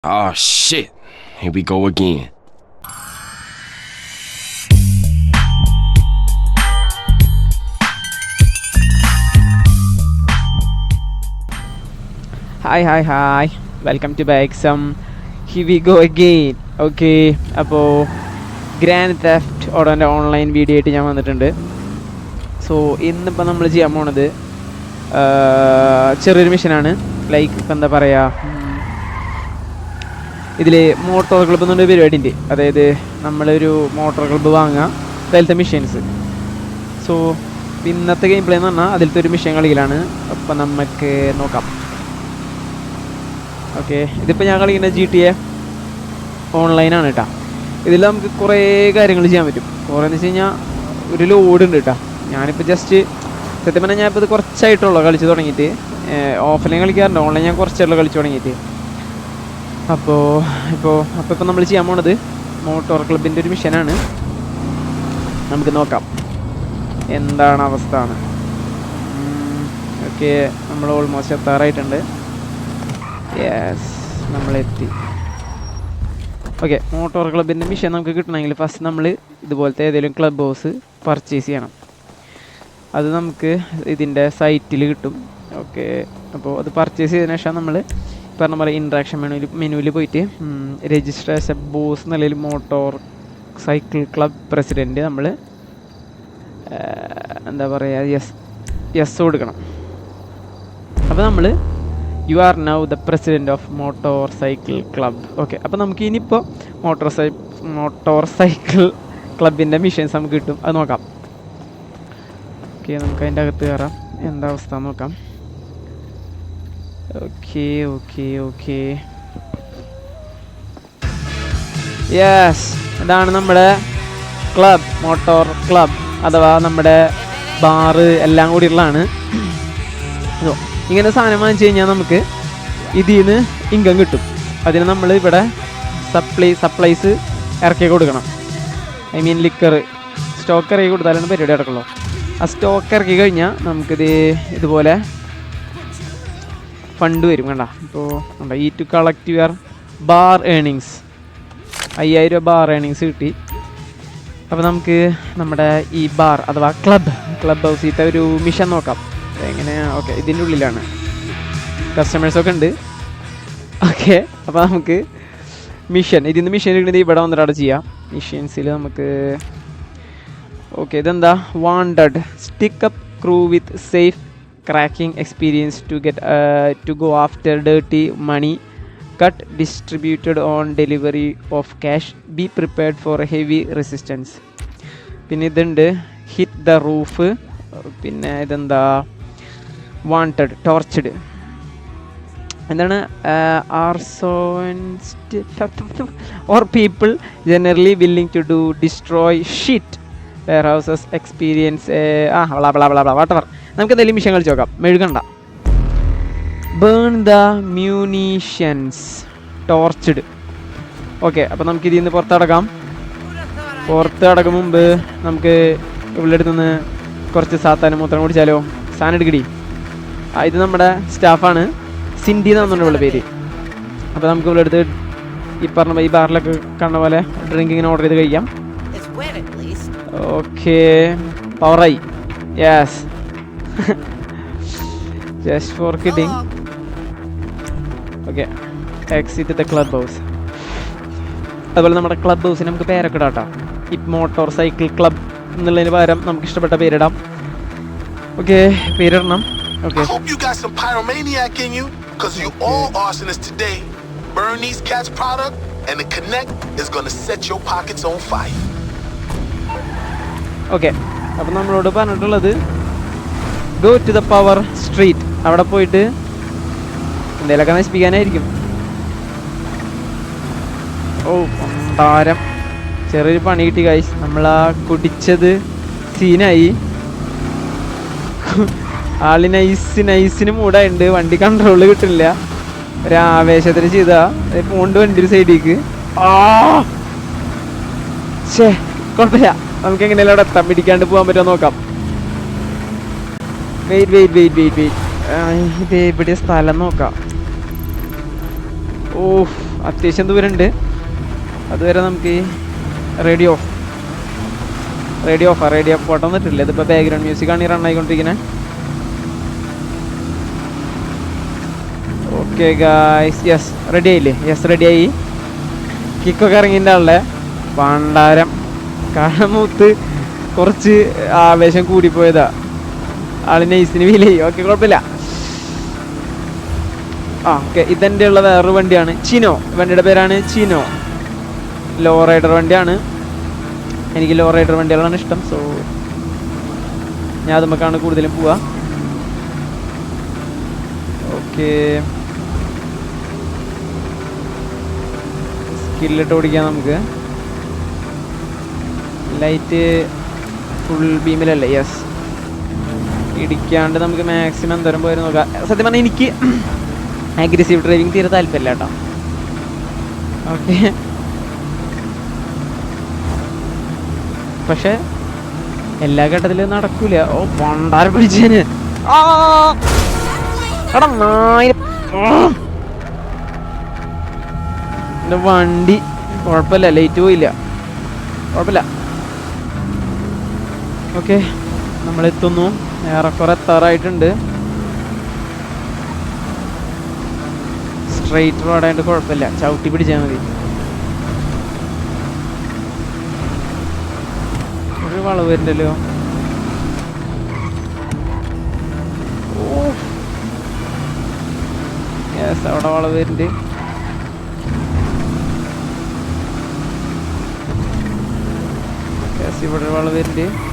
Oh shit, here we go again. Hi. Welcome to Bexam. Here we go again. Okay, അപ്പോൾ grand theft ഓട്ടോൻ്റെ online video ആയിട്ട് ഞാൻ വന്നിട്ടുണ്ട്. So ഇന്നിപ്പോൾ നമ്മൾ ചെയ്യാൻ പോണത് ചെറിയൊരു മിഷനാണ്. ലൈക്ക് ഇപ്പം എന്താ പറയുക, ഇതിൽ മോട്ടോർ ക്ലബ്ബ് എന്നൊരു പരിപാടി ഉണ്ട്. അതായത് നമ്മളൊരു മോട്ടോർ ക്ലബ്ബ് വാങ്ങുക, അതിലത്തെ മിഷൻസ്. സോ ഇന്നത്തെ ഗെയിം പ്ലേ എന്ന് പറഞ്ഞാൽ അതിലത്തെ ഒരു മിഷൻ കളിയിലാണ്. അപ്പം നമുക്ക് നോക്കാം. ഓക്കെ, ഇതിപ്പോൾ ഞാൻ കളിക്കുന്ന GTA ഓൺലൈനാണ് കേട്ടോ. ഇതിൽ നമുക്ക് കുറേ കാര്യങ്ങൾ ചെയ്യാൻ പറ്റും. കുറേ എന്ന് വെച്ച് കഴിഞ്ഞാൽ ഒരു ലോഡ് ഉണ്ട് കേട്ടോ. ഞാനിപ്പോൾ ജസ്റ്റ് സത്യം പറഞ്ഞാൽ ഞാനിപ്പോൾ ഇത് കുറച്ചായിട്ടുള്ളൂ കളിച്ച് തുടങ്ങിയിട്ട്. ഓഫ്ലൈൻ കളിക്കാറുണ്ട്, ഓൺലൈൻ ഞാൻ കുറച്ചായിട്ടുള്ള കളിച്ച് തുടങ്ങിയിട്ട്. അപ്പോൾ നമ്മൾ ചെയ്യാൻ പോണത് മോട്ടോർ ക്ലബിൻ്റെ ഒരു മിഷനാണ്. നമുക്ക് നോക്കാം എന്താണ് അവസ്ഥ ആണ്. ഓക്കെ, നമ്മൾ ഓൾമോസ്റ്റ് എത്താറായിട്ടുണ്ട്. യെസ്, നമ്മളെത്തി. ഓക്കെ, മോട്ടോർ ക്ലബിൻ്റെ മിഷൻ നമുക്ക് കിട്ടണമെങ്കിൽ ഫസ്റ്റ് നമ്മൾ ഇതുപോലത്തെ ഏതെങ്കിലും ക്ലബ് ഹൗസ് പർച്ചേസ് ചെയ്യണം. അത് നമുക്ക് ഇതിൻ്റെ സൈറ്റിൽ കിട്ടും. ഓക്കെ, അപ്പോൾ അത് പർച്ചേസ് ചെയ്തതിനു ശേഷം നമ്മൾ പറഞ്ഞ പോലെ ഇൻട്രാക്ഷൻ മെനുവിൽ പോയിട്ട് രജിസ്റ്റർ ആസ് എ ബോസ് നിലയിൽ മോട്ടോർ സൈക്കിൾ ക്ലബ് പ്രസിഡൻറ്റ് നമ്മൾ എന്താ പറയുക, യെസ് കൊടുക്കണം. അപ്പോൾ നമ്മൾ you are now the president of motor cycle club. Okay, അപ്പോൾ നമുക്ക് ഇനിയിപ്പോൾ മോട്ടോർ സൈക്കിൾ ക്ലബിൻ്റെ മിഷൻസ് നമുക്ക് കിട്ടും. അത് നോക്കാം. ഓക്കെ, നമുക്ക് അതിൻ്റെ അകത്ത് കയറാം. എന്താ അവസ്ഥ നോക്കാം. ഓക്കെ യെസ്, ഇതാണ് നമ്മുടെ ക്ലബ്, മോട്ടോർ ക്ലബ് അഥവാ നമ്മുടെ ബാറ് എല്ലാം കൂടി ഉള്ളതാണ്. ഇങ്ങനെ സാധനം വാങ്ങിച്ചു കഴിഞ്ഞാൽ നമുക്ക് ഇതിൽ നിന്ന് ഇൻകം കിട്ടും. അതിന് നമ്മൾ ഇവിടെ സപ്ലൈസ് ഇറക്കി കൊടുക്കണം. ഐ മീൻ ലിക്കർ സ്റ്റോക്ക് ഇറക്കി കൊടുത്താലാണ് പരിപാടി നടക്കുള്ളൂ. ആ സ്റ്റോക്ക് ഇറക്കി കഴിഞ്ഞാൽ നമുക്കിത് ഇതുപോലെ ഫണ്ട് വരും. കണ്ട, ഇപ്പോൾ ഈ to collect your bar earnings 5000 രൂപ ബാർ ഏണിങ്സ് കിട്ടി. അപ്പോൾ നമുക്ക് നമ്മുടെ ഈ ബാർ അഥവാ ക്ലബ് ഹൗസിലത്തെ ഒരു മിഷൻ നോക്കാം എങ്ങനെയാണ്. ഓക്കെ, ഇതിൻ്റെ ഉള്ളിലാണ് കസ്റ്റമേഴ്സൊക്കെ ഉണ്ട്. ഓക്കെ, അപ്പോൾ നമുക്ക് ഇതിന്ന് മിഷൻ എടുക്കുന്നത് ഇവിടെ വന്നിട്ട് അവിടെ ചെയ്യാം. മിഷൻസിൽ നമുക്ക് ഓക്കെ, ഇതെന്താ wanted stick up crew with safe cracking experience to go after dirty money cut distributed on delivery of cash be prepared for heavy resistance. പിന്നെ ഇതുണ്ട് ഹിറ്റ് ദ റൂഫ്. പിന്നെ ഇതെന്താ വാണ്ടഡ് ടോർച്ച്ഡ് എന്താണ് or people generally willing to do destroy shit where houses experience whatever. നമുക്ക് എന്തെങ്കിലും mission കളിച്ച് നോക്കാം. മെഴുകണ്ട. Burn the munitions torched. Okay, അപ്പോൾ നമുക്ക് ഇതിൽ നിന്ന് പുറത്തടക്കാം മുമ്പ് നമുക്ക് ഇവിടെ അടുത്തുനിന്ന് കുറച്ച് സാത്താനും മൂത്രം കുടിച്ചാലോ. സാധനം എടുക്കടി. ഇത് നമ്മുടെ സ്റ്റാഫാണ്, സിൻഡി എന്നാണ് ഇവിടെ പേര്. അപ്പോൾ നമുക്ക് ഇവിടെ അടുത്ത് ഈ പറഞ്ഞ ഈ ബാറിലൊക്കെ കണ്ട പോലെ ഡ്രിങ്കിങ്ങിന് ഓർഡർ ചെയ്ത് കഴിക്കാം. ഓക്കെ, പവറായി. Yes, just for kidding. Okay, exit the club house. അതുപോലെ നമ്മുടെ ക്ലബ് ഹൗസിന് നമുക്ക് പേരൊക്കെ ഇടാം കേട്ടോ. ഈ മോട്ടോർ സൈക്കിൾ ക്ലബ് എന്നുള്ളതിന് പകരം നമുക്ക് ഇഷ്ടപ്പെട്ട പേരിടാം. Okay, പേരിടണം. Okay. I hope you got some pyromaniac in you, cause you all arsonists today. Burn these cats' product and the connect is gonna set your pockets on fire. Okay. അപ്പോൾ നമ്മളോട് പറഞ്ഞിട്ടുള്ളത് go to the power street. അവിടെ പോയിട്ട് എന്തെങ്കിലുമൊക്കെ നശിപ്പിക്കാനായിരിക്കും. താരം ചെറിയൊരു പണി കിട്ടി ഗൈസ്. നമ്മളാ കുടിച്ചത് സീനായി. ആളി നൈസിന് മൂടായിട്ടുണ്ട്. വണ്ടി കൺട്രോള് കിട്ടില്ല. ഒരാവേശത്തിന് ചെയ്താ പോണ്ട് വണ്ടി ഒരു സൈഡിലേക്ക്. കുഴപ്പമില്ല, നമുക്ക് എങ്ങനെയല്ല അവിടെ എത്താൻ പിടിക്കാണ്ട് പോകാൻ പറ്റുമോ നോക്കാം. വെയിറ്റ് ഇത് എവിടെ സ്ഥലം നോക്കാം. അത്യാവശ്യം ദൂരമുണ്ട്. അതുവരെ നമുക്ക് റേഡിയോ ഓഫ് ഫോട്ടോ വന്നിട്ടില്ല. ഇതിപ്പോൾ ബാക്ക്ഗ്രൗണ്ട് മ്യൂസിക്കാണ് ഈ റണ്ണായിക്കൊണ്ടിരിക്കുന്നത്. ഓക്കെ ഗായ്സ്, യെസ് റെഡി ആയില്ലേ? യെസ് റെഡിയായി. കിക്കൊക്കെ ഇറങ്ങിൻ്റെ ആളുടെ പണ്ടാരം കാലമൂത്ത് കുറച്ച് ആവേശം കൂടിപ്പോയതാ. ആളിനെ ഈസിന് ഫീൽ ചെയ്യും. ഓക്കെ, കുഴപ്പമില്ല. ഓക്കെ, ഇതെൻ്റെ ഉള്ള വേറൊരു വണ്ടിയാണ്, ചിനോ. വണ്ടിയുടെ പേരാണ് ചിനോ. ലോ റൈഡർ വണ്ടിയാണ്. എനിക്ക് ലോ റൈഡർ വണ്ടികളാണ് ഇഷ്ടം. സോ ഞാൻ അതുമ്മക്കാണ് കൂടുതലും പോവുക. ഓക്കെ, സ്കില്ലിട്ട് ഓടിക്കാം നമുക്ക്. ലൈറ്റ് ഫുൾ ബീമിലല്ലേ? യെസ്. ഇടിക്കാണ്ട് നമുക്ക് മാക്സിമം എന്തോരം പോയി നോക്കാം. സത്യം പറഞ്ഞാൽ എനിക്ക് അഗ്രസീവ് ഡ്രൈവിംഗ് തീരെ താല്പര്യമില്ല കേട്ടോ. ഓക്കെ, പക്ഷെ എല്ലാ ഘട്ടത്തിലും നടക്കൂല. ഓ പണ്ടാരം പിടിച്ചേന്. എൻ്റെ വണ്ടി കുഴപ്പമില്ല, ലേറ്റ് പോയില്ല, കുഴപ്പമില്ല. ഓക്കെ, നമ്മളെത്തുന്നു. ഏറെക്കുറെ എത്താറായിട്ടുണ്ട്. സ്ട്രെയിറ്റ് റോഡായിട്ട് കുഴപ്പമില്ല, ചവിട്ടി പിടിച്ചാൽ മതി. ഒരു വളവ് വരുന്നുണ്ടല്ലോ. യെസ്, അവിടെ വളവ് വരുന്നുണ്ട്. യെസ്, ഇവിടെ വളവ് വരുന്നുണ്ട്.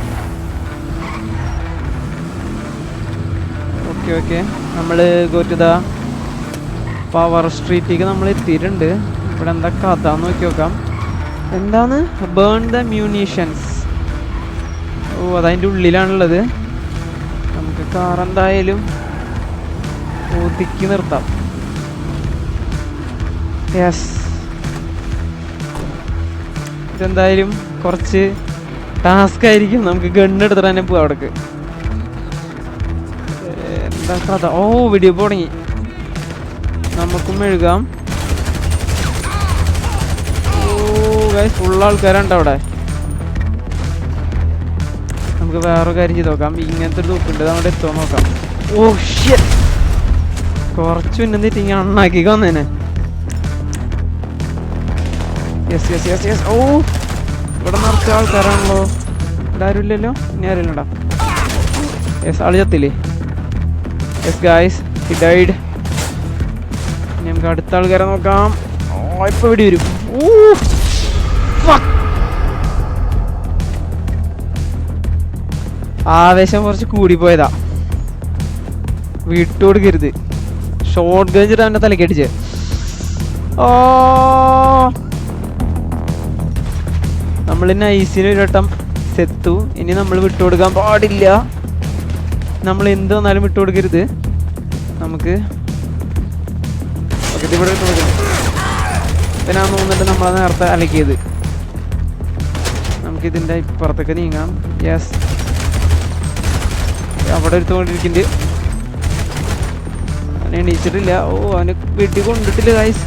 ഓക്കെ ഓക്കെ, നമ്മൾ ഗോ ടു ദ പവർ സ്ട്രീറ്റിലേക്ക് നമ്മൾ എത്തിയിട്ടുണ്ട്. ഇവിടെ എന്താ കഥ നോക്കി നോക്കാം. എന്താണ്? Burn the മ്യൂണീഷ്യൻസ്. ഓ, അതതിൻ്റെ ഉള്ളിലാണുള്ളത്. നമുക്ക് കാർ എന്തായാലും ഒതുക്കി നിർത്താം. യെസ്, ഇതെന്തായാലും കുറച്ച് ടാസ്ക് ആയിരിക്കും. നമുക്ക് ഗണ്ണെടുത്തിട്ട് തന്നെ പോവാം അവിടേക്ക്. എന്താ കഥ? ഓ, വീഡിയോ തുടങ്ങി. നമുക്കും എഴുതാം. ഓ ഗൈസ്, ഫുൾ ആൾക്കാരുണ്ട് അവിടെ. നമുക്ക് വേറെ കാര്യം ചെയ്ത് നോക്കാം. ഇങ്ങനത്തെ ഒരു തൂക്കുണ്ട്, അവിടെ എത്തുമോ നോക്കാം. ഓ ഷിറ്റ്, കുറച്ച് ഉന്നതിട്ട് ഇങ്ങനെ അണ്ണാക്കി വന്നേനെ. Yes yes yes yes. ഓ, ഇവിടെ നിറച്ച ആൾക്കാരാണല്ലോ. ഇവിടെ ആരും ഇല്ലല്ലോ. ഇനി ആരും ഇല്ലടാ. യെസ്, ആള് ചത്തില്ലേ? Yes guys, he died. ഇനി നമുക്ക് അടുത്ത ആൾക്കാരെ നോക്കാം. ഓ, ഇപ്പൊ ഇവിടെ വരും. ആവേശം കുറച്ച് കൂടിപ്പോയതാ. വിട്ടുകൊടുക്കരുത്. ഷോർട്ട് ഗഞ്ചിട്ട് അവൻ്റെ തലക്കടിച്ച്. ഓ, നമ്മൾ നൈസിന് ഒരു വട്ടം സെത്തു. ഇനി നമ്മൾ വിട്ടുകൊടുക്കാൻ പാടില്ല. നമ്മൾ എന്ത് വന്നാലും വിട്ടുകൊടുക്കരുത്. നമുക്ക് ഇവിടെ പിന്നെ ആ തോന്നിട്ട് നമ്മളെ നേരത്തെ അലക്കിയത്. നമുക്കിതിൻ്റെ ഇപ്പുറത്തൊക്കെ നീങ്ങാം. യെസ്, അവിടെ ഒരു തോണ്ടിരിക്കുന്നുണ്ട്. അവനെ എണീച്ചിട്ടില്ല. ഓ, അവന് വെട്ടി കൊണ്ടിട്ടില്ല ഗൈസ്.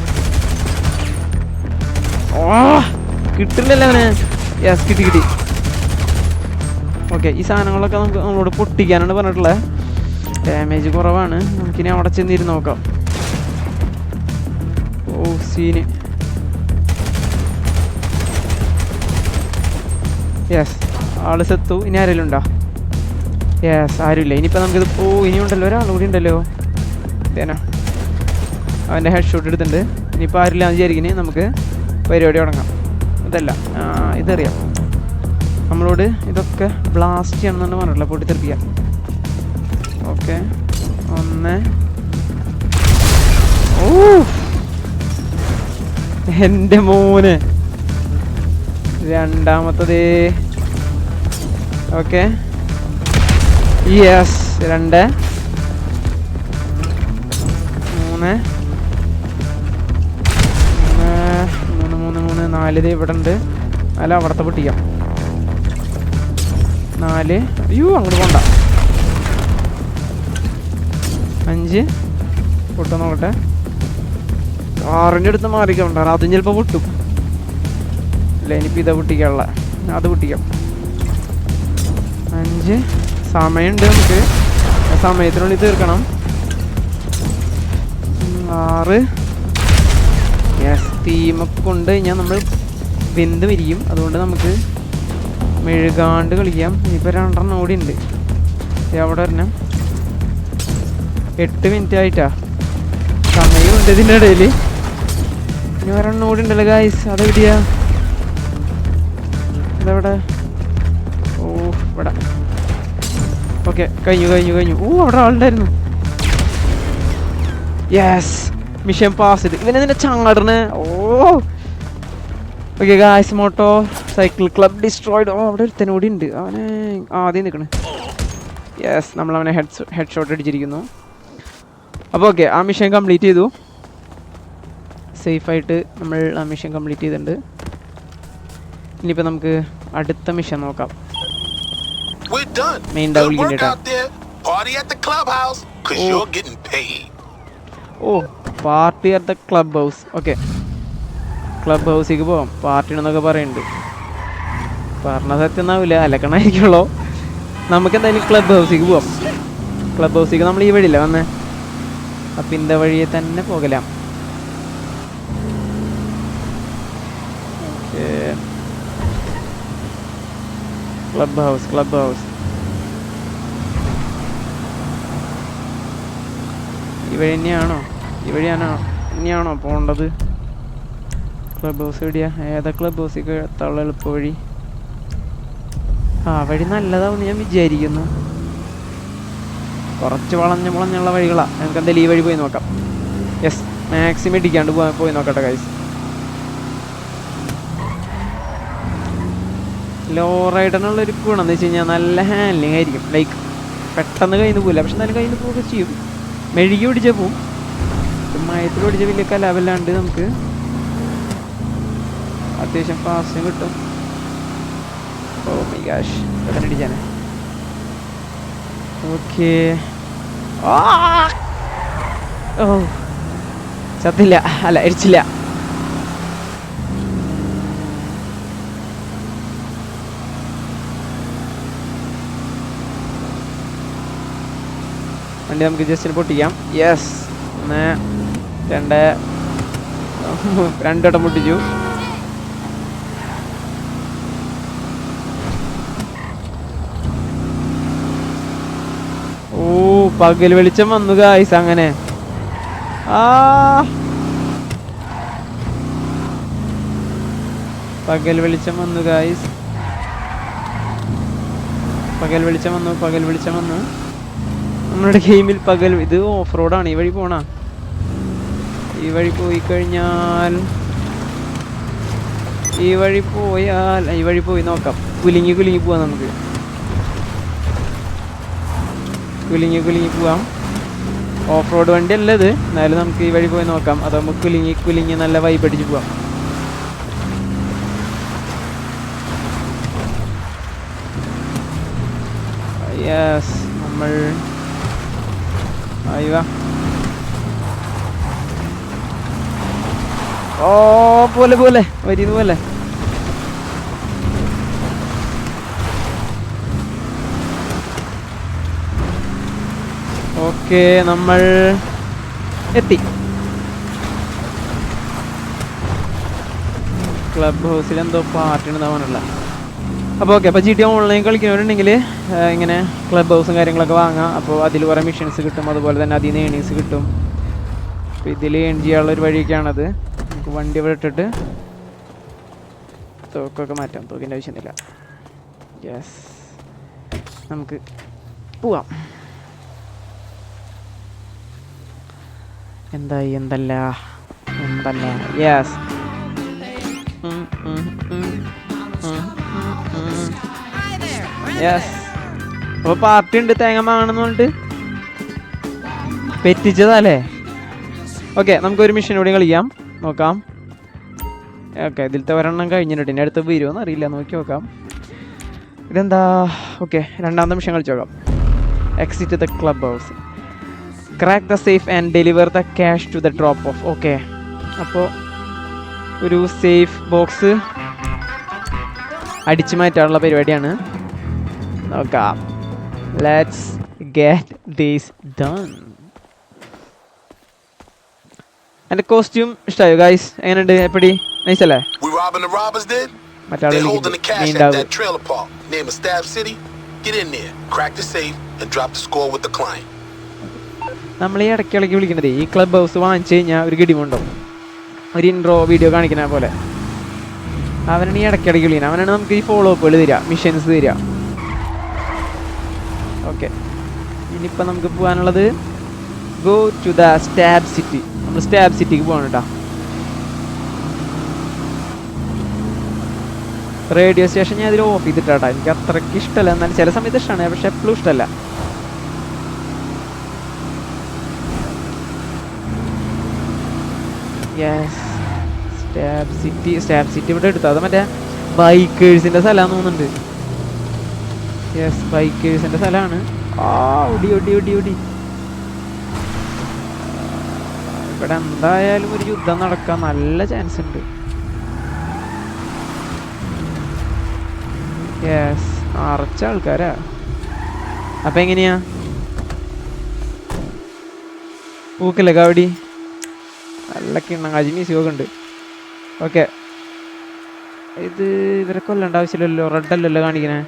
ഓ, കിട്ടില്ലല്ലോ അവന്. യെസ്, കിട്ടി. ഓക്കെ, ഈ സാധനങ്ങളൊക്കെ നമുക്ക് നമ്മളോട് പൊട്ടിക്കാനാണ് പറഞ്ഞിട്ടുള്ളത്. ഡാമേജ് കുറവാണ്. നമുക്കിനി അവിടെ ചെന്നിരുന്ന് നോക്കാം. ഓ, സീന്. യെസ്, ആള് സെത്തു. ഇനി ആരെങ്കിലും ഉണ്ടോ? യെസ്, ആരുമില്ല. ഇനിയിപ്പോൾ നമുക്കിത് ഇനി ഉണ്ടല്ലോ, ഒരാളുകൂടി ഉണ്ടല്ലോ. തേനാ, അവൻ്റെ ഹെഡ് ഷോട്ട് എടുത്തിട്ടുണ്ട്. ഇനിയിപ്പോൾ ആരില്ല വിചാരിക്കുന്നത്. നമുക്ക് പരിപാടി തുടങ്ങാം. ഇതല്ല, ഇതറിയാം. നമ്മളോട് ഇതൊക്കെ ബ്ലാസ്റ്റ് ചെയ്യണമെന്നാണ് പറഞ്ഞിട്ടില്ല, പൊട്ടിത്തെറിപ്പിക്കാം. ഓക്കെ, 1. ഓ, എൻ്റെ മോന്. രണ്ടാമത്തത്. Okay, yes, 2, 3, 4. ഇവിടെ ഉണ്ട്. അല്ല, അവിടത്തെ പൊട്ടിക്കാം. 4. അയ്യോ, അങ്ങോട്ട് പോണ്ട. 5 പൊട്ട നോക്കട്ടെ. ബാറിൻ്റെ അടുത്ത് മാറിക്കണ്ട, അതും ചിലപ്പോൾ പൊട്ടും. ഇല്ല, ഇനിയിപ്പോൾ ഇതാ പൊട്ടിക്കാനുള്ള, അത് പൊട്ടിക്കാം. 5 സമയമുണ്ട്, നമുക്ക് സമയത്തിനുള്ളിൽ തീർക്കണം. 6 യെസ്. തീമൊക്കെ കൊണ്ട് കഴിഞ്ഞാൽ നമ്മൾ വെന്ത് വിരിയും. അതുകൊണ്ട് നമുക്ക് മെഴുകാണ്ട് കളിക്കാം. ഇനിയിപ്പോൾ 2 കൂടി ഉണ്ട്. അവിടെ വരണം. 8 മിനിറ്റ് ആയിട്ടാ സമയമുണ്ട് ഇതിൻ്റെ ഇടയിൽ. ഇനി 2 കൂടി ഉണ്ടല്ലോ ഗായ്സ്. അതെവിടെയാ? അതെവിടെ? ഓ, ഇവിടെ. ഓക്കെ, കഴിഞ്ഞു. ഓ, അവിടെ ആളുണ്ടായിരുന്നു. യെസ്, മിഷൻ പാസ് ചെയ്ത്. ഇവനെതിൻ്റെ ചാടണ്. ഓ, okay guys, motorcycle club destroyed. ഓ, അവിടെ ഒരുത്തനും കൂടി ഉണ്ട്. അവനെ ആദ്യം നിൽക്കണേ. യെസ്, നമ്മളവനെ ഹെഡ് ഷോട്ട് അടിച്ചിരിക്കുന്നു. അപ്പോൾ ഓക്കെ, ആ മിഷൻ കംപ്ലീറ്റ് ചെയ്തു. സേഫായിട്ട് നമ്മൾ ആ മിഷൻ കംപ്ലീറ്റ് ചെയ്തിട്ടുണ്ട്. ഇനിയിപ്പോൾ നമുക്ക് അടുത്ത മിഷൻ നോക്കാം. മെയിൻ ഓ, party at the club house. Okay, club ഹൗസിലേക്ക് പോവാം. പാർട്ടിയാണെന്നൊക്കെ പറയുന്നുണ്ട്. പറഞ്ഞ സത്യം ഒന്നാവില്ല, അലക്കണമായിരിക്കുള്ളൂ. നമുക്ക് എന്തായാലും ക്ലബ് ഹൗസിലേക്ക് പോവാം. ക്ലബ് ഹൗസിലേക്ക് നമ്മൾ ഈ വഴിയില്ല വന്നേ, അപ്പം ഇന്ത വഴിയെ തന്നെ പോകലാം. ക്ലബ് ഹൗസ് ഈ വഴി ഇനിയാണോ പോകേണ്ടത്? ക്ലബ് ഹൗസ് എവിടെയാ? ഏതാ ക്ലബ് ഹൗസിലേക്ക് എത്താനുള്ള എളുപ്പ വഴി? ആ വഴി നല്ലതാവും ഞാൻ വിചാരിക്കുന്നു. കുറച്ച് വളഞ്ഞുള്ള വഴികളാണ്. നമുക്ക് എന്തായാലും ഈ വഴി പോയി നോക്കാം. യെസ്, മാക്സിമം ഇടിക്കാണ്ട് പോയി നോക്കട്ടെ ഗൈസ്. ലോ റൈഡറിനുള്ളൊരു ഗുണം എന്ന് വെച്ച് കഴിഞ്ഞാൽ നല്ല ഹാൻഡ്ലിങ് ആയിരിക്കും. ലൈക്ക് പെട്ടെന്ന് കയ്യിൽ നിന്ന് പോകില്ല, പക്ഷെ എന്നാലും കയ്യിൽ നിന്ന് പോവുക ചെയ്യും. മെഴുകി ഓടിച്ചാൽ പോവും. മയത്തിൽ ഓടിച്ച വലിയ കലാപല്ലാണ്ട് നമുക്ക് അത്യാവശ്യം ഫാസ്റ്റും കിട്ടും. ഓ മൈ ഗാഷ്, പെട്ടെന്ന് അടിച്ചാനെ. ഓക്കെ, ഓ ചത്തില്ല, അല്ല അടിച്ചില്ല. വണ്ടി നമുക്ക് ജസ്റ്റ് പൊട്ടിക്കാം. യെസ്, 1 2 2 വട്ടം പൊട്ടിച്ചു. ഓ, പകൽ വെളിച്ചം വന്നു ഗായ്സ്. അങ്ങനെ പകൽ വെളിച്ചം വന്നു ഗായ്സ്. പകൽ വെളിച്ചം വന്നു നമ്മുടെ ഗെയിമിൽ. പകൽ ഇത് ഓഫ് റോഡാണ്. ഈ വഴി പോണ, ഈ വഴി പോയി നോക്കാം. കുലുങ്ങി പോവാം. നമുക്ക് കുലുങ്ങി പോവാം. ഓഫ് റോഡ് വണ്ടി അല്ല ഇത്, എന്നാലും നമുക്ക് ഈ വഴി പോയി നോക്കാം. അതാകുമ്പോൾ കുലുങ്ങി നല്ല വൈബ് അടിച്ച് പോവാം. യെസ്, നമ്മൾ അയ്യോ, ഓ പോലെ വരുന്നത് പോലെ. ഓക്കെ, നമ്മൾ എത്തി. ക്ലബ് ഹൗസിൽ എന്തോ പാർട്ടി ഉണ്ടാവാനുള്ള. അപ്പോൾ ഓക്കെ, അപ്പോൾ GTA ഓൺലൈൻ കളിക്കുന്നവരുണ്ടെങ്കിൽ ഇങ്ങനെ ക്ലബ് ഹൗസും കാര്യങ്ങളൊക്കെ വാങ്ങാം. അപ്പോൾ അതിൽ കുറേ മിഷൻസ് കിട്ടും, അതുപോലെ തന്നെ അതിൽ നിന്ന് ഏണിങ്സ് കിട്ടും. അപ്പോൾ ഇതിൽ ഏൺ ചെയ്യാനുള്ളൊരു വഴിയൊക്കെയാണത്. നമുക്ക് വണ്ടി ഇവിടെ ഇട്ടിട്ട് തോക്കൊക്കെ മാറ്റാം. തോക്കിൻ്റെ ആവശ്യമൊന്നുമില്ല. യെസ്, നമുക്ക് പോവാം. എന്തല്ല യെസ്. യെസ്, അപ്പോൾ പാർട്ടി ഉണ്ട്. തേങ്ങ വാങ്ങണമെന്ന് പറഞ്ഞിട്ട് പെറ്റിച്ചതല്ലേ. ഓക്കെ, നമുക്കൊരു മിഷൻ കൂടി കളിക്കാം, നോക്കാം. ഓക്കെ, ഇതിലത്തെ ഒരെണ്ണം കഴിഞ്ഞിട്ടുണ്ട്. ഇനി അടുത്ത് വരുമോയെന്ന് അറിയില്ല, നോക്കി നോക്കാം. ഇതെന്താ? ഓക്കെ, രണ്ടാമത്തെ മിഷൻ കളിച്ച് നോക്കാം. Exit the club house, crack the safe and deliver the cash to the drop off. Okay, അപ്പോൾ ഒരു സേഫ് ബോക്സ് അടിച്ചു മാറ്റാനുള്ള പരിപാടിയാണ്. നോക്കാം. Let's get this done. എൻ്റെ കോസ്റ്റ്യൂം ഇഷ്ടമായോ ഗൈസ്? എങ്ങനെയുണ്ട്? എപ്പടി നൈസ് അല്ലേ? We robbing the robbers then? മറ്റാൾ They holding the cash at that trailer park. Name of Stab City. Get in there, crack the safe, and drop the score with the client. നമ്മൾ ഈ ഇടയ്ക്കിടയ്ക്ക് വിളിക്കുന്നത് ഈ club house വാങ്ങിച്ചു കഴിഞ്ഞാൽ ഒരു ഗഡിമുണ്ടാവും, ഒരു intro video കാണിക്കുന്ന പോലെ. അവനാണ് ഈ ഇടയ്ക്കിടയ്ക്ക് വിളിക്കുന്നത്. അവനാണ് നമുക്ക് ഈ ഫോളോ അപ്പുകൾ തരിക, മിഷൻസ് തരിക. ഓക്കെ, ഇനിയിപ്പോൾ നമുക്ക് പോകാനുള്ളത് go to the stab city. നമ്മൾ സ്റ്റാബ് സിറ്റിക്ക് പോകണം കേട്ടോ. റേഡിയോ സ്റ്റേഷൻ ഞാൻ അതിൽ ഓഫ് ചെയ്തിട്ടാ. എനിക്ക് അത്രയ്ക്ക് ഇഷ്ടമല്ല, എന്നാലും ചില സമയത്ത് ഇഷ്ടമാണ്, പക്ഷെ എപ്പോഴും ഇഷ്ടമല്ല. Yes, stab city. Stab city ഇവിടെ എടുത്തു. അത് മറ്റേ ബൈക്കേഴ്സിൻ്റെ സ്ഥലമാണെന്ന് തോന്നുന്നുണ്ട്. യെസ്, ബൈക്കേഴ്സിൻ്റെ സ്ഥലമാണ്. ആ ഒടി ഒടി ഒടി ഒടി. ഇവിടെ എന്തായാലും ഒരു യുദ്ധം നടക്കാൻ നല്ല ചാൻസ് ഉണ്ട്. യെസ്, നിറച്ച ആൾക്കാരാ. അപ്പൊ എങ്ങനെയാ പൂക്കല്ലേ കാവടി? നല്ല കിണ്ണങ്ങാജി മ്യൂസിയൊക്കെ ഉണ്ട്. ഓക്കെ, ഇത് ഇവരെ കൊല്ലേണ്ട ആവശ്യമില്ലല്ലോ, റെഡ് അല്ലല്ലോ കാണിക്കണേ.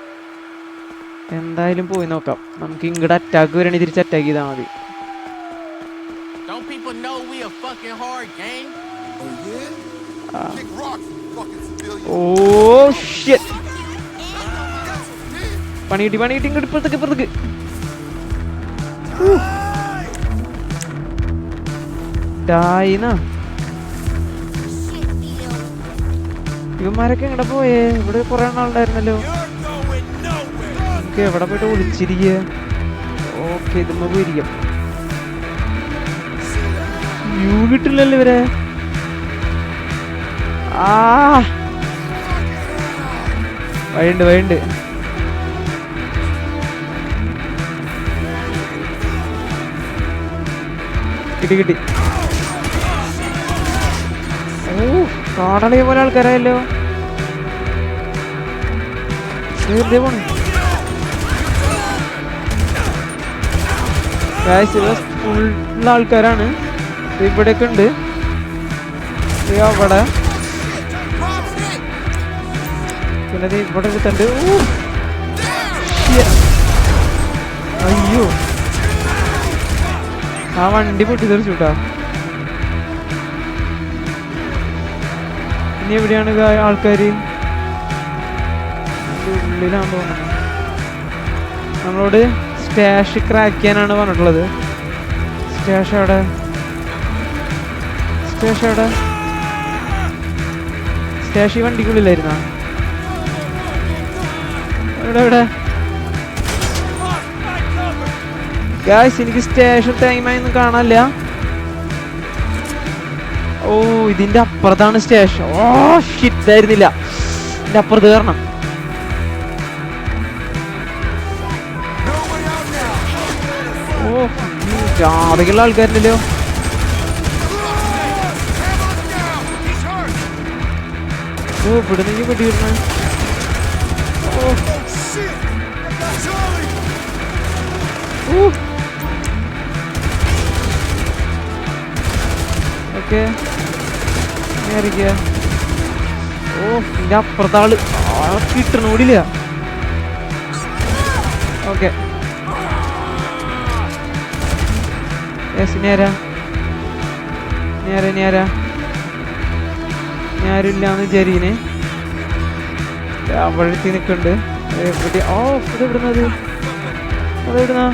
എന്തായാലും പോയി നോക്കാം. നമുക്ക് ഇങ്ങോട്ട് അറ്റാക്ക് വരണേ തിരിച്ച് അറ്റാക്ക് ചെയ്താൽ മതി. ഓ ഷിറ്റ്, പണി കിട്ടി പണി കിട്ടി. ഇങ്ങോട്ട് ഇപ്പുറത്തേക്ക് ഇപ്പുറത്തേക്ക്. ഇവന്മാരൊക്കെ എങ്ങടെ പോയേ? ഇവിടെ കുറെ ആളുണ്ടായിരുന്നല്ലോ. നമുക്ക് എവിടെ പോയിട്ട് ഒളിച്ചിരിക്കുക? ഓക്കെ, ഇതുമ്മ പോയിരിക്കാം. വ്യൂ കിട്ടില്ലല്ലോ ഇവരെ. ആ വഴിയുണ്ട് വഴിയുണ്ട്. കിട്ടി കിട്ടി. ഓ, കാടളയെ പോലെ ആൾക്കാരായല്ലോ. ഫുൾ ആൾക്കാരാണ്. ഇവിടെയൊക്കെ ഉണ്ട്. അവിടെ പിന്നെ ഇവിടെ എടുത്തുണ്ട്. അയ്യോ, ആ വണ്ടി പൊട്ടിത്തെറിച്ചുട്ടാ. ഇനി എവിടെയാണ് ആൾക്കാര്? ഉള്ളിലാന്ന് തോന്നുന്നു. നമ്മളോട് സ്റ്റാഷ് ക്രാക്ക് ചെയ്യാനാണ് പറഞ്ഞിട്ടുള്ളത്. സ്റ്റാഷ് എവിടെ? സ്റ്റാഷ് എവിടെ? സ്റ്റാഷ് ഈ വണ്ടിക്കുള്ളിലായിരുന്നാ? എവിടെ എവിടെ? ഗായ്സ്, എനിക്ക് സ്റ്റേഷൻ ടൈമായൊന്നും കാണാനില്ല. ഓ, ഇതിന്റെ അപ്പുറത്താണ് സ്റ്റേഷൻ. ഓ ഷിറ്റ്, ആയിരുന്നില്ല. ഇതിന്റെ അപ്പുറത്ത് കാരണം. ഓ, ജാതകുള്ള ആൾക്കാരുണ്ടല്ലോ. ഓ, ഇവിടെ നിന്ന് പെട്ടി കിട്ടണ. ഓക്കെ, ഓ ഇതിന്റെ അപ്പുറത്താള് കിട്ടണ ഓടില്ല. ഓക്കെ, നേരാ നേരെ നേരാ. ഞാരില്ലാന്ന് വിചാരിക്കണേ. അവിടെ നിൽക്കുന്നുണ്ട്. ഓ, ഇത് എവിടുന്നത്? അതെവിടുന്നാ?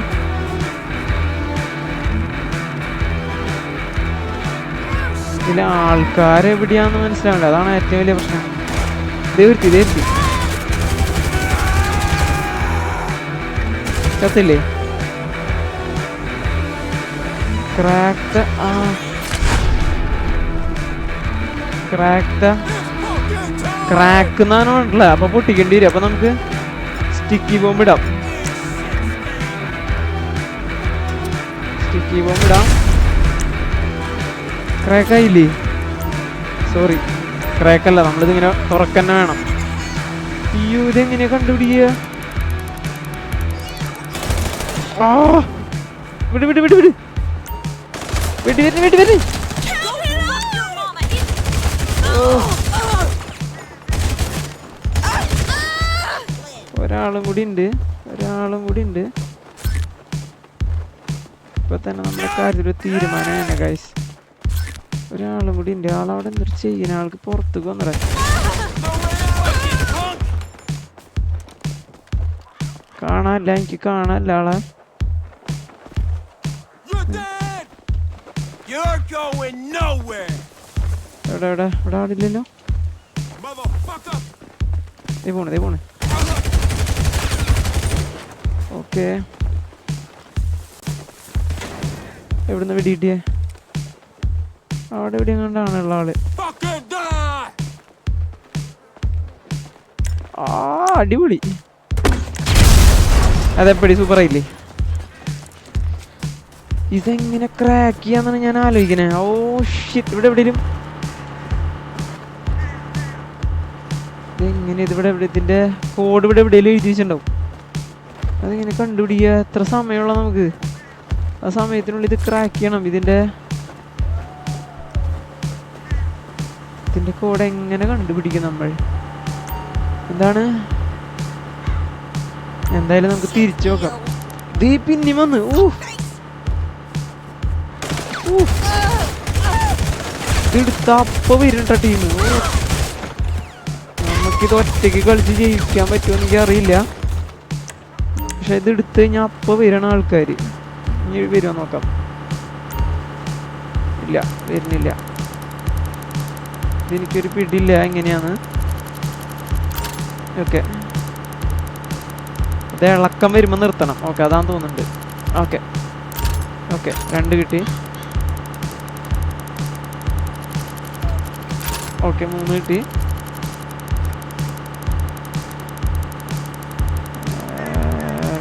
ഇതിലെ ആൾക്കാരെവിടെയാന്ന് മനസ്സിലാവണ്ട. അതാണ് ഏറ്റവും വലിയ പ്രശ്നം. ദേവൃത്തി ദേവൃത്തി കത്തില്ലേ? ക്രാക്ക് ക്രാക്ക് എന്നാണ് പറഞ്ഞിട്ടുള്ള. അപ്പൊ പൊട്ടിക്കേണ്ടി വരും. അപ്പൊ നമുക്ക് സ്റ്റിക്കി ബോംബ് ഇടാം. സ്റ്റിക്കി ബോംബ് ഇടാം. ക്രാക്ക് ആയില്ലേ? സോറി, ക്രാക്കല്ല, നമ്മളിതിങ്ങനെ തുറക്കന്നെ വേണം. അയ്യോ, ഇതെങ്ങനെയാ കണ്ടുപിടിക്കുക? ആ വിട് വിട് വിട് വിട് വെടി വെടി വെടി വെടി. ഒരാളും കൂടി ഉണ്ട്, ഒരാളും കൂടി ഉണ്ട്. ഇപ്പൊ തന്നെ നമ്മുടെ കാര്യത്തിൽ തീരുമാനമാണ് ഗൈസ്. ഒരാളും കൂടി ഉണ്ട്. ആളവിടെ എന്തൊരു ചെയ്യുന്ന, ആൾക്ക് പുറത്തേക്ക് വന്നിട. കാണാനില്ല, എനിക്ക് കാണാനില്ല ആളെ. എവിടെ എവിടെ ഇവിടെ ആളില്ലല്ലോ. ദേ പോണ്. ഓക്കെ, എവിടുന്ന് വെടിയിട്ടിയേ? അവിടെ എവിടെ കണ്ടാണുള്ള ആള്. ആ അടിപൊളി, അതെപ്പടി സൂപ്പറായില്ലേ? ഇതെങ്ങനെ ക്രാക്ക് ചെയ്യാന്നാണ് ഞാൻ ആലോചിക്കണേ. ഓ ഷിറ്റ്, ഇവിടെ എവിടെയും ഇതെങ്ങനെ ഇതിവിടെ എവിടെ ഇതിന്റെ കോഡ് ഇവിടെ എവിടെയെങ്കിലും എഴുതി വെച്ചിട്ടുണ്ടാവും. അതെങ്ങനെ കണ്ടുപിടിക്കുക? എത്ര സമയമുള്ള നമുക്ക്? ആ സമയത്തിനുള്ളിൽ ഇത് ക്രാക്ക് ചെയ്യണം. ഇതിന്റെ കോഡ് എങ്ങനെ കണ്ടുപിടിക്കും നമ്മൾ? എന്താണ്? എന്തായാലും നമുക്ക് തിരിച്ചു നോക്കാം. ദീ പിന്നെ വന്ന് ഇതെടുത്ത അപ്പൊ വരുന്നുണ്ട ടീം. നമുക്കിത് ഒറ്റയ്ക്ക് കളിച്ച് ജയിക്കാൻ പറ്റുമോ എനിക്ക് അറിയില്ല. പക്ഷെ ഇത് എടുത്തു കഴിഞ്ഞാൽ അപ്പൊ വരണ ആൾക്കാർ. ഇനി വരുമോ നോക്കാം. ഇല്ല, വരുന്നില്ല. ഇതെനിക്കൊരു പിടിയില്ല എങ്ങനെയാണ്. ഓക്കെ, ഇത് ഇളക്കം വരുമ്പോൾ നിർത്തണം. ഓക്കെ, അതാന്ന് തോന്നുന്നുണ്ട്. ഓക്കെ ഓക്കെ, 2 കിട്ടി. ഓക്കെ, 3 കിട്ടി.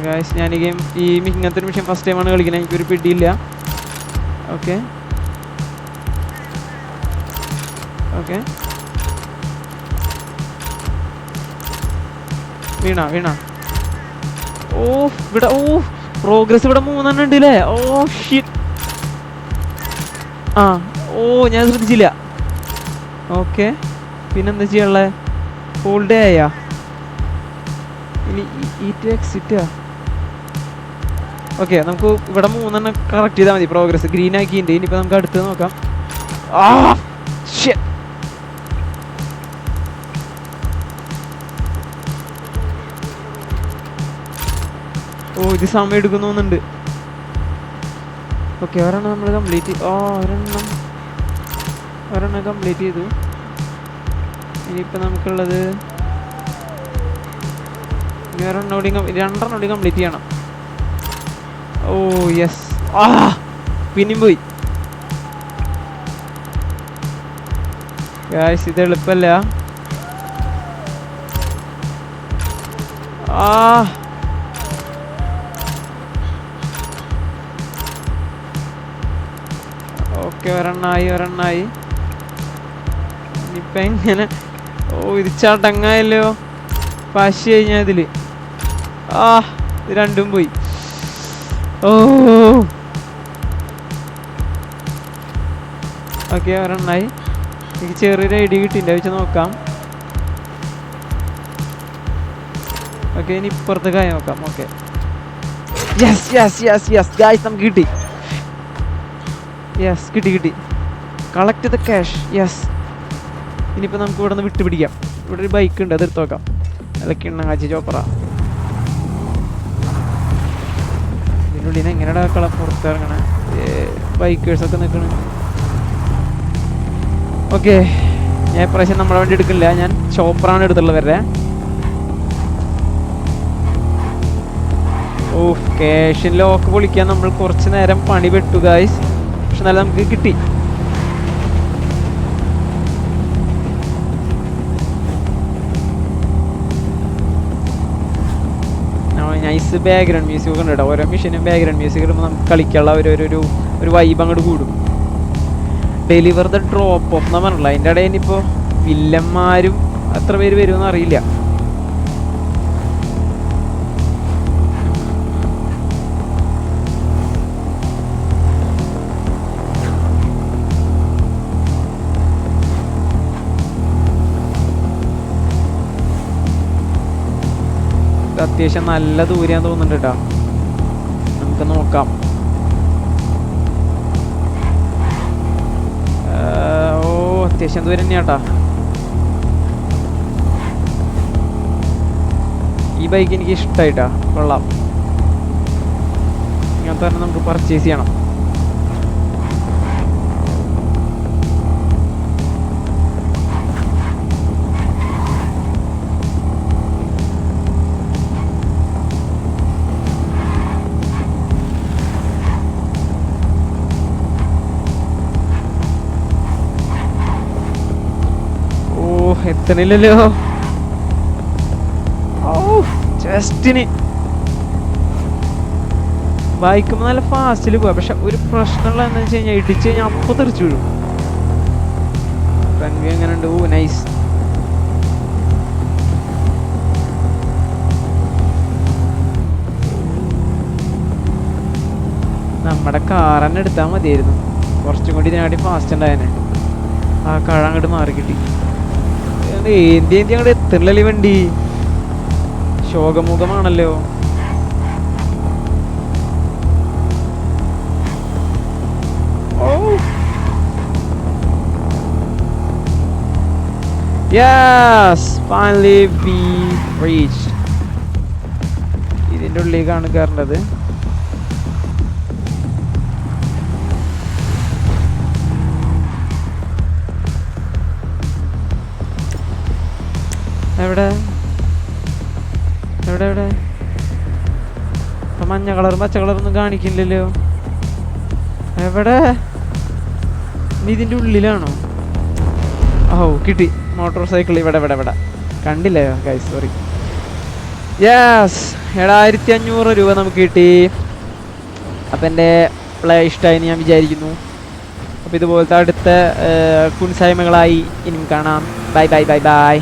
ഗായ്സ്, ഞാൻ ഈ ഗെയിം ഇങ്ങനത്തെ ഒരു മിഷൻ ഫസ്റ്റ് ടൈമാണ് കളിക്കുന്നത്. എനിക്കൊരു പിടിയില്ല. ഓക്കെ ഓക്കെ, വീണ. ഓ ഇവിടെ, പ്രോഗ്രസ് ഇവിടെ 3 ഉണ്ട് അല്ലേ? Oh shit. ഞാൻ ശ്രദ്ധിച്ചില്ല. ഓക്കെ, പിന്നെന്താ ചെയ്യാനുള്ളത്? ഹോൾഡ് ആയാ ഇനി എക്സിറ്റാ? ഓക്കെ, നമുക്ക് ഇവിടെ 3 കറക്റ്റ് ചെയ്താൽ മതി. പ്രോഗ്രസ് ഗ്രീൻ ആക്കിയിട്ടുണ്ട്. ഇനിയിപ്പോൾ നമുക്ക് അടുത്ത് നോക്കാം. ഇത് സമയം എടുക്കുന്നുണ്ട്. ഓക്കെ, ഒരെണ്ണം നമ്മൾ കംപ്ലീറ്റ്. ഒരെണ്ണം കംപ്ലീറ്റ് ചെയ്തു. ഇനിയിപ്പോൾ നമുക്കുള്ളത് രണ്ടെണ്ണം കൂടി കംപ്ലീറ്റ് ചെയ്യണം. Oh yes. പിന്നെയും പോയി. ഗായ്സ്, ഇത് എളുപ്പല്ല. ഓക്കെ, ഒരെണ്ണായി. ഇനിയിപ്പോൾ എങ്ങനെ? ഇത് ചടങ്ങായല്ലോ. പശ കഴിഞ്ഞാൽ ഇതില് ഇത് രണ്ടും പോയി. ഓക്കെ, ഒരെണ്ണായി. എനിക്ക് ചെറിയൊരു ഐഡിയ കിട്ടിയില്ല, വെച്ച് നോക്കാം. ഓക്കെ, ഇനി ഇപ്പുറത്ത് കായ നോക്കാം. ഓക്കെ, യെസ് നമുക്ക് കിട്ടി. കിട്ടി. Collect the cash. യെസ്. ഇനിയിപ്പോൾ നമുക്ക് ഇവിടെ നിന്ന് വിട്ടുപിടിക്കാം. ഇവിടെ ഒരു ബൈക്ക് ഉണ്ട്, അത് എടുത്ത് നോക്കാം. അതൊക്കെ എണ്ണങ്ങാച്ചി ചോപ്പറ. ഇതിനുള്ളിൽ നിന്ന് എങ്ങനെയാണ് പുറത്തിറങ്ങണേ? ബൈക്കേഴ്സൊക്കെ നിൽക്കണേ. ഓക്കെ, ഞാൻ ഇപ്രാവശ്യം നമ്മളെ വണ്ടി എടുക്കില്ല. ഞാൻ ചോപ്പറാണ് എടുത്തുള്ളത് വരെ. ക്യാഷിൻ ലോക്ക് പൊളിക്കാൻ നമ്മൾ കുറച്ച് നേരം പണി പെട്ടു ഗായ്സ്. പക്ഷെ നല്ല നമുക്ക് കിട്ടി. നൈസ് ബാക്ക്ഗ്രൗണ്ട് മ്യൂസിക് ഒക്കെ ഉണ്ട് കേട്ടോ. ഓരോ മിഷനും ബാക്ക്ഗ്രൗണ്ട് മ്യൂസിക് ഇടുമ്പോൾ നമുക്ക് കളിക്കാനുള്ള ഒരു വൈബ് അങ്ങോട്ട് കൂടും. ഡെലിവർ ദ ഡ്രോപ്പ് ഓഫ് എന്ന് പറഞ്ഞില്ല. അതിൻ്റെ ഇടയിൽ ഇനിയിപ്പോൾ വില്ലന്മാരും എത്ര പേര് വരുമെന്ന് അറിയില്ല. അത്യാവശ്യം നല്ല ദൂരെയാന്ന് തോന്നുന്നുണ്ട് കേട്ടോ. നമുക്ക് നോക്കാം. ഓ അത്യാവശ്യം ദൂരം തന്നെയാട്ടാ. ഈ ബൈക്ക് എനിക്ക് ഇഷ്ടമായിട്ടാ, കൊള്ളാം. ഇങ്ങനത്തെ തന്നെ നമുക്ക് പർച്ചേസ് ചെയ്യണം. എത്തണില്ലല്ലോ. ഓ ജസ്റ്റിന് ബൈക്കുമ്പോൾ നല്ല ഫാസ്റ്റിൽ പോവാ. പക്ഷെ ഒരു പ്രശ്നമുള്ള എന്താ വെച്ച് കഴിഞ്ഞാൽ ഇടിച്ച് കഴിഞ്ഞാൽ അപ്പോൾ തെറിച്ചു വീഴും. ഫ്രണ്ട് വ്യൂ എങ്ങനെ ഉണ്ട്? ഓ നൈസ്. നമ്മുടെ കാർ തന്നെ എടുത്താൽ മതിയായിരുന്നു, കുറച്ചും കൂടി ഇതിനാട്ടി ഫാസ്റ്റ് ഉണ്ടായേനെ. ആ കഴ അങ്ങോട്ട് മാറി കിട്ടി. ഏന്തി അങ്ങോട്ട് എത്തണില്ലല്ലേ വണ്ടി. ശോകമുഖമാണല്ലോ. ഓ യെസ്, ഫൈനലി വി റീച്ച്. ഇതിൻ്റെ ഉള്ളിലേക്കാണ് കയറേണ്ടത്. എവിടെ എവിടെ എവിടെ? മഞ്ഞ കളറും പച്ച കളറൊന്നും കാണിക്കില്ലല്ലോ. എവിടെ? ഇതിൻ്റെ ഉള്ളിലാണോ? ഓ കിട്ടി. മോട്ടോർ സൈക്കിൾ ഇവിടെ ഇവിടെ ഇവിടെ കണ്ടില്ലേ ഗൈസ്, സോറി. യെസ്, 7500 രൂപ നമുക്ക് കിട്ടി. അപ്പം എൻ്റെ പ്ലേ ഇഷ്ടമായെന്ന് ഞാൻ വിചാരിക്കുന്നു. അപ്പോൾ ഇതുപോലത്തെ അടുത്ത കുൻസായ്മകളായി ഇനിയും കാണാം. Bye bye bye bye.